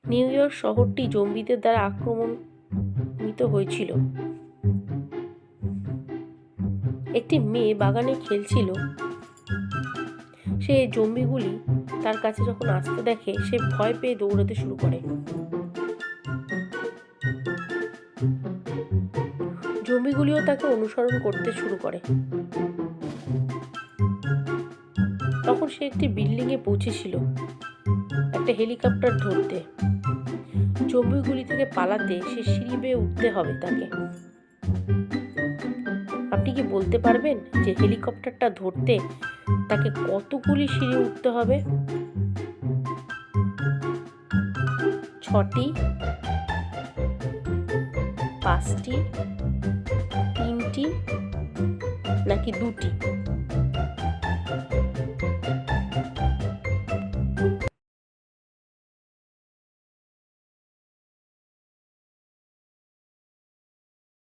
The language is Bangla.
নিউ ইয়র্ক শহরটি জম্বিদের দ্বারা আক্রমণিত হয়েছিল। একটি মেয়ে বাগানে খেলছিল। সে জম্বিগুলি তার কাছে যখন আসতে দেখে, সে ভয় পেয়ে দৌড়াতে শুরু করে। জম্বিগুলিও তাকে অনুসরণ করতে শুরু করে। তখন সে একটি বিল্ডিংয়ে পৌঁছেছিল একটা হেলিকপ্টার ধরতে। জম্বিগুলি থেকে পালাতে সে সিঁড়ি বেয়ে উঠতে হবে তাকে। আপনি কি বলতে পারবেন যে হেলিকপ্টারটা ধরতে তাকে কতগুলি সিঁড়ি উঠতে হবে? 6টি, 5টি, 3টি নাকি 2টি?